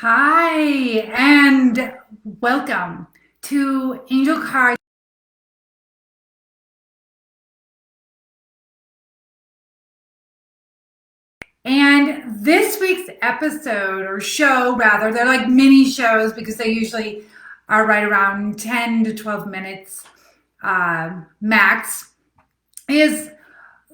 Hi, and welcome to Angel Card. And this week's episode or show, rather, they're like mini shows because they usually are right around 10 to 12 minutes max, is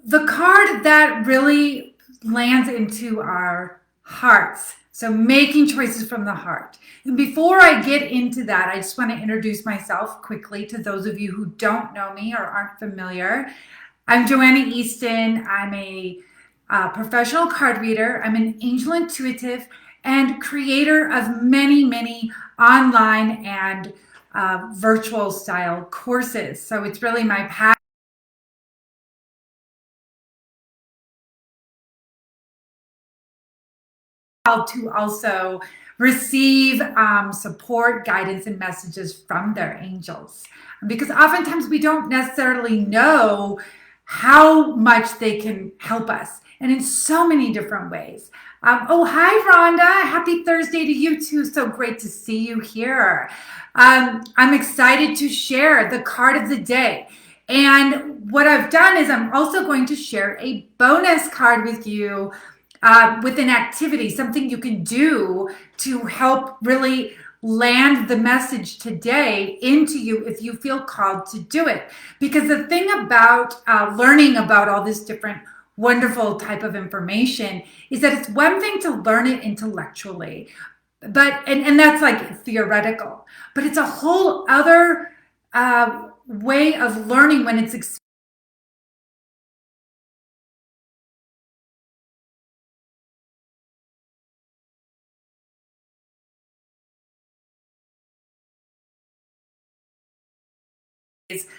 the card that really lands into our hearts. So making choices from the heart. And before I get into that, I just want to introduce myself quickly to those of you who don't know me or aren't familiar. I'm Joanna Easton. I'm a professional card reader. I'm an angel intuitive and creator of many online and virtual style courses. So it's really my passion to also receive support, guidance, and messages from their angels. Because oftentimes we don't necessarily know how much they can help us, and in so many different ways. Oh, hi, Rhonda. Happy Thursday to you too. So great to see you here. I'm excited to share the card of the day. And what I've done is I'm also going to share a bonus card with you with an activity, something you can do to help really land the message today into you if you feel called to do it. Because the thing about learning about all this different wonderful type of information is that it's one thing to learn it intellectually, but and that's like theoretical, but it's a whole other way of learning when it's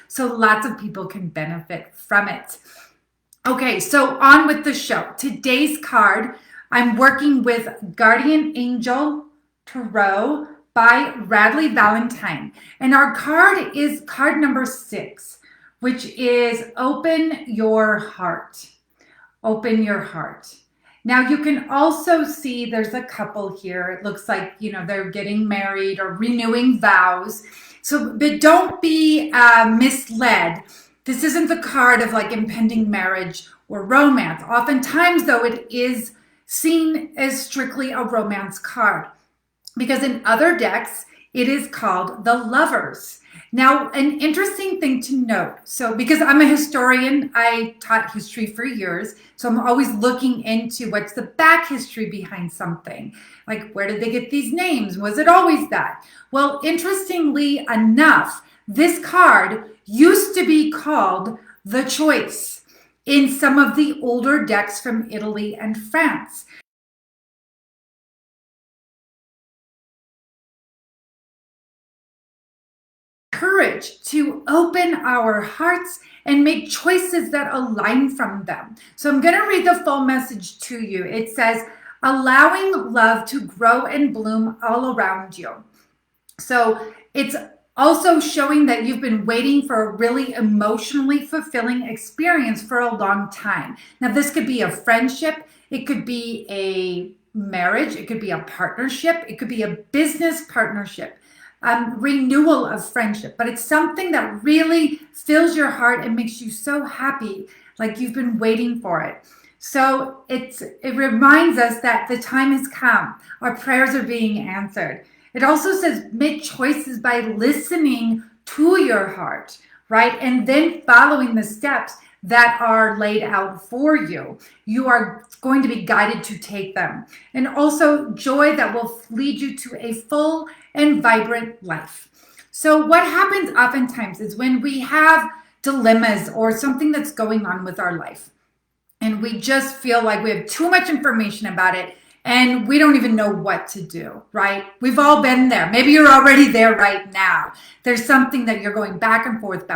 so lots of people can benefit from it. Okay, so on with the show. Today's card, I'm working with Guardian Angel Tarot by Radley Valentine. And our card is card number 6, which is Open Your Heart. Open your heart. Now you can also see there's a couple here. It looks like, they're getting married or renewing vows. So, but don't be misled. This isn't the card of like impending marriage or romance. Oftentimes, though, it is seen as strictly a romance card because in other decks, it is called the Lovers. Now, an interesting thing to note. So, because I'm a historian, I taught history for years. So I'm always looking into what's the back history behind something. Like, where did they get these names? Was it always that? Well, interestingly enough, this card used to be called the Choice in some of the older decks from Italy and France. Courage to open our hearts and make choices that align from them. So I'm going to read the full message to you. It says, allowing love to grow and bloom all around you. So it's also showing that you've been waiting for a really emotionally fulfilling experience for a long time. Now, this could be a friendship, it could be a marriage, it could be a partnership, it could be a business partnership. Renewal of friendship, but it's something that really fills your heart and makes you so happy, like you've been waiting for it. So it reminds us that the time has come. Our prayers are being answered. It also says make choices by listening to your heart, right? And then following the steps that are laid out for you. You are going to be guided to take them. And also joy that will lead you to a full and vibrant life. So what happens oftentimes is when we have dilemmas or something that's going on with our life, and we just feel like we have too much information about it and we don't even know what to do, right? We've all been there. Maybe you're already there right now. There's something that you're going back and forth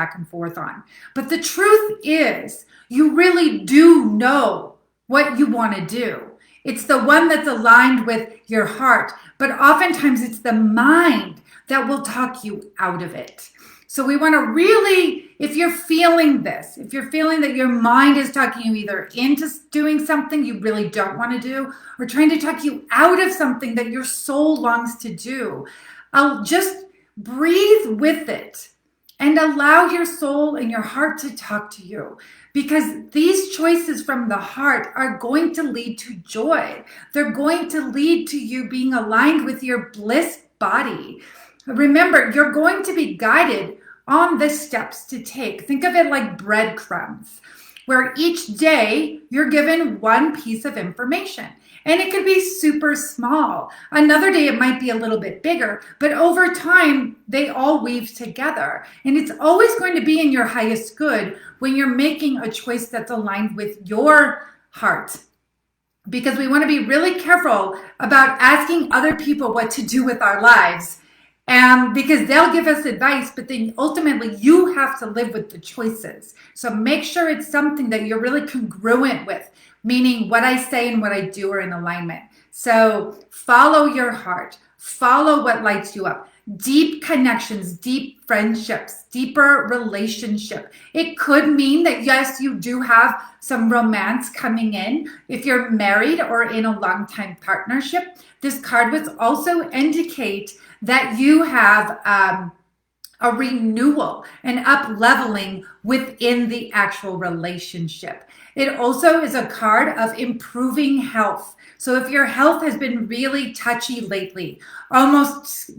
on. But the truth is, you really do know what you want to do. It's the one that's aligned with your heart, but oftentimes it's the mind that will talk you out of it. So we want to really, if you're feeling this, if you're feeling that your mind is talking you either into doing something you really don't want to do, or trying to talk you out of something that your soul longs to do, I'll just breathe with it and allow your soul and your heart to talk to you, because these choices from the heart are going to lead to joy. They're going to lead to you being aligned with your bliss body. Remember, you're going to be guided on the steps to take. Think of it like breadcrumbs, where each day you're given one piece of information. And it could be super small. Another day it might be a little bit bigger, but over time they all weave together. And it's always going to be in your highest good when you're making a choice that's aligned with your heart. Because we want to be really careful about asking other people what to do with our lives. Because they'll give us advice, but then ultimately you have to live with the choices. So make sure it's something that you're really congruent with, meaning what I say and what I do are in alignment. So follow your heart, follow what lights you up. Deep connections, deep friendships, deeper relationship. It could mean that yes, you do have some romance coming in. If you're married or in a long-time partnership, this card would also indicate that you have a renewal and up-leveling within the actual relationship. It also is a card of improving health. So if your health has been really touchy lately, almost,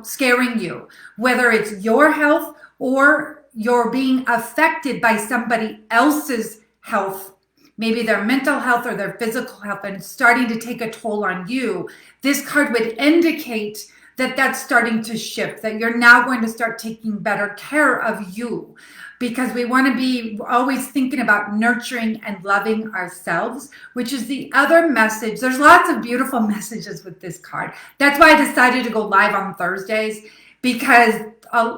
scaring you, whether it's your health or you're being affected by somebody else's health, maybe their mental health or their physical health, and starting to take a toll on you, this card would indicate that that's starting to shift, that you're now going to start taking better care of you, because we want to be always thinking about nurturing and loving ourselves, which is the other message. There's lots of beautiful messages with this card. That's why I decided to go live on Thursdays, because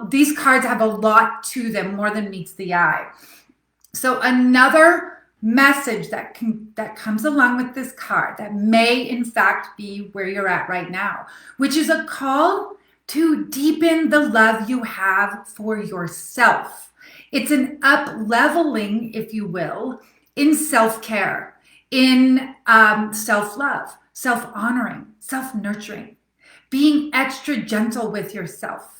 these cards have a lot to them, more than meets the eye. So another message that comes along with this card that may in fact be where you're at right now, which is a call to deepen the love you have for yourself. It's an up-leveling, if you will, in self-care, in self-love, self-honoring, self-nurturing, being extra gentle with yourself.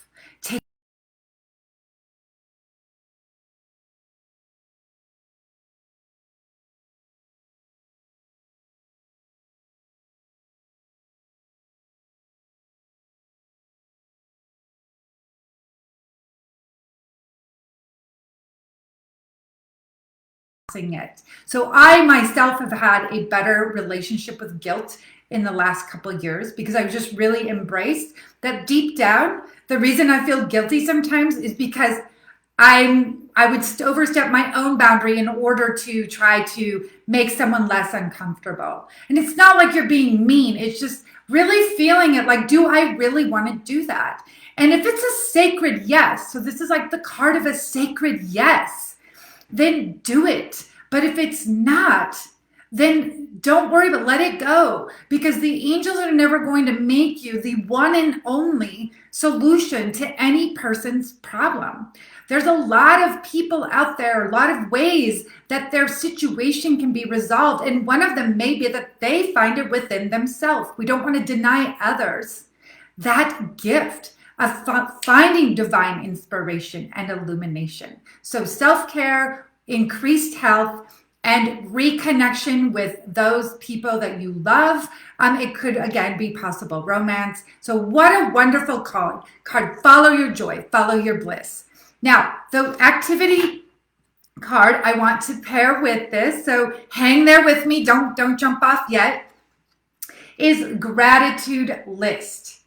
It. So I myself have had a better relationship with guilt in the last couple of years, because I've just really embraced that deep down. The reason I feel guilty sometimes is because I would overstep my own boundary in order to try to make someone less uncomfortable. And it's not like you're being mean. It's just really feeling it like, do I really want to do that? And if it's a sacred yes, so this is like the card of a sacred yes, then do it. But if it's not, then don't worry, but let it go, because the angels are never going to make you the one and only solution to any person's problem. There's a lot of people out there, a lot of ways that their situation can be resolved. And one of them may be that they find it within themselves. We don't want to deny others that gift of finding divine inspiration and illumination. So self-care, increased health, and reconnection with those people that you love. It could, again, be possible. Romance. So what a wonderful card. Follow your joy. Follow your bliss. Now, the activity card I want to pair with this, so hang there with me. Don't jump off yet, is gratitude list.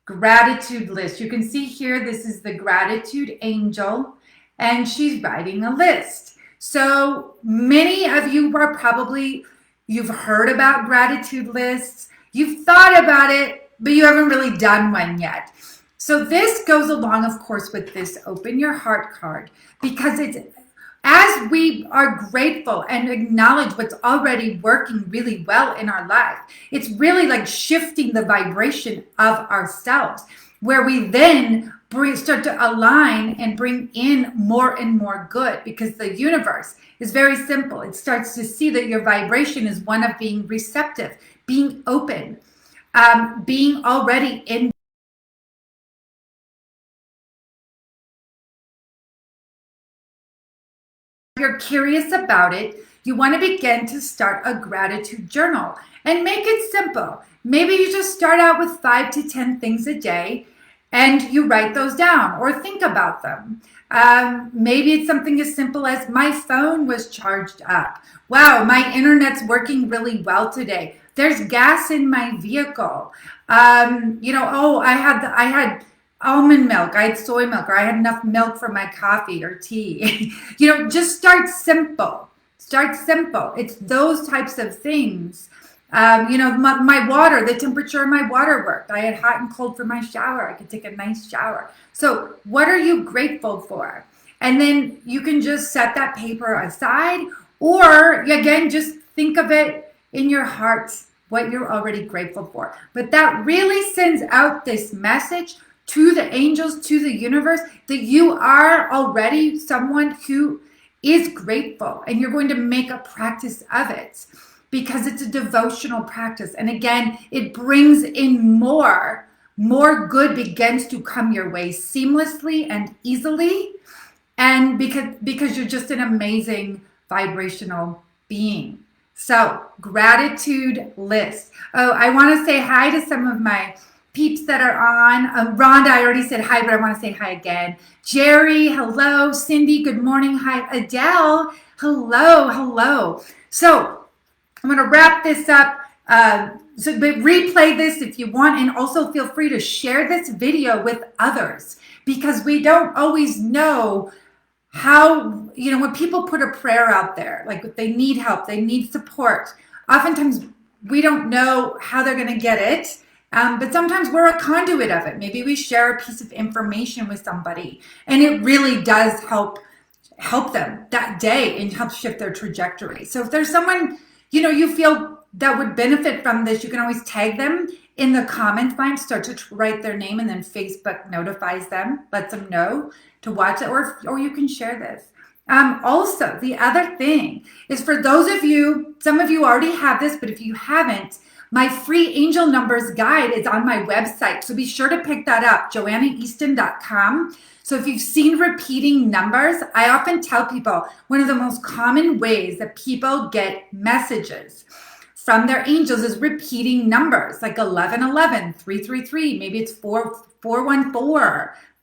Gratitude list. You can see here, this is the gratitude angel, and she's writing a list. So many of you are probably, you've heard about gratitude lists, you've thought about it, but you haven't really done one yet. So this goes along, of course, with this open your heart card, because it's, as we are grateful and acknowledge what's already working really well in our life, it's really like shifting the vibration of ourselves, where we then start to align and bring in more and more good, because the universe is very simple. It starts to see that your vibration is one of being receptive, being open, being already in. You're curious about it, you want to begin to start a gratitude journal and make it simple. Maybe you just start out with 5 to 10 things a day and you write those down or think about them. Maybe it's something as simple as my phone was charged up. Wow, my internet's working really well today. There's gas in my vehicle. Oh, I had almond milk, I had soy milk, or I had enough milk for my coffee or tea. Just start simple. Start simple. It's those types of things. My water, the temperature of my water worked. I had hot and cold for my shower. I could take a nice shower. So what are you grateful for? And then you can just set that paper aside, or again, just think of it in your heart, what you're already grateful for. But that really sends out this message to the angels, to the universe, that you are already someone who is grateful, and you're going to make a practice of it because it's a devotional practice. And again, it brings in more good begins to come your way seamlessly and easily. And because you're just an amazing vibrational being. So gratitude list. Oh, I want to say hi to some of my peeps that are on. Rhonda, I already said hi, but I want to say hi again. Jerry, hello. Cindy, good morning. Hi. Adele, hello. So I'm going to wrap this up. So replay this if you want, and also feel free to share this video with others, because we don't always know how, when people put a prayer out there, like they need help, they need support, oftentimes we don't know how they're going to get it. But sometimes we're a conduit of it. Maybe we share a piece of information with somebody and it really does help them that day and help shift their trajectory. So if there's someone, you feel that would benefit from this, you can always tag them in the comment line, start to write their name, and then Facebook notifies them, lets them know to watch it, or you can share this. Also, the other thing is, for those of you, some of you already have this, but if you haven't, my free angel numbers guide is on my website. So be sure to pick that up, joannaeaston.com. So if you've seen repeating numbers, I often tell people one of the most common ways that people get messages from their angels is repeating numbers, like 1111, 333, maybe it's 414,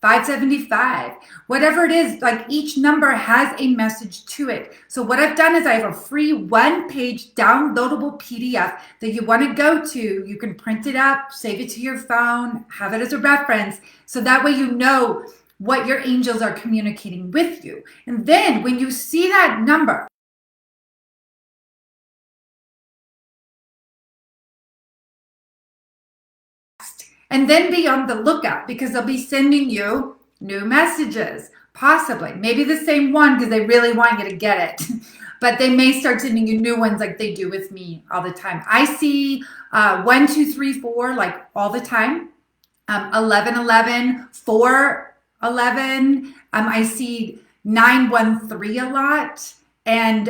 575, whatever it is. Like each number has a message to it. So what I've done is I have a free 1-page downloadable PDF that you want to go to. You can print it up, save it to your phone, have it as a reference. So that way you know what your angels are communicating with you. And then when you see that number, and then be on the lookout, because they'll be sending you new messages, possibly. Maybe the same one because they really want you to get it. But they may start sending you new ones like they do with me all the time. I see 1, 2, 3, 4 like all the time. 11, 11, 4, 11. I see 913 a lot, and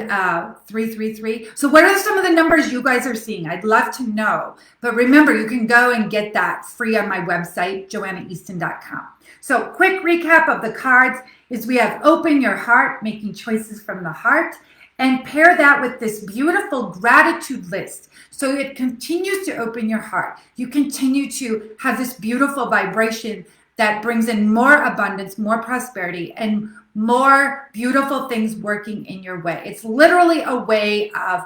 333. So what are some of the numbers you guys are seeing? I'd love to know. But remember, you can go and get that free on my website, joannaeaston.com. So quick recap of the cards is we have open your heart, making choices from the heart, and pair that with this beautiful gratitude list. So it continues to open your heart. You continue to have this beautiful vibration that brings in more abundance, more prosperity, and more beautiful things working in your way. It's literally a way of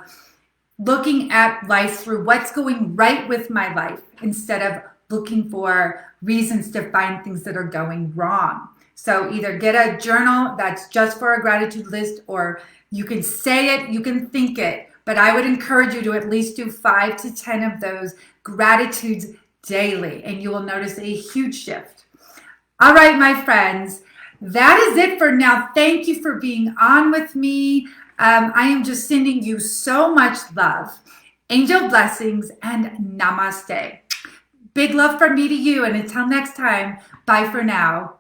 looking at life through what's going right with my life, instead of looking for reasons to find things that are going wrong. So either get a journal that's just for a gratitude list, or you can say it, you can think it, but I would encourage you to at least do 5 to 10 of those gratitudes daily, and you will notice a huge shift. All right, my friends, that is it for now. Thank you for being on with me. I am just sending you so much love, angel blessings, and namaste. Big love from me to you. And until next time, bye for now.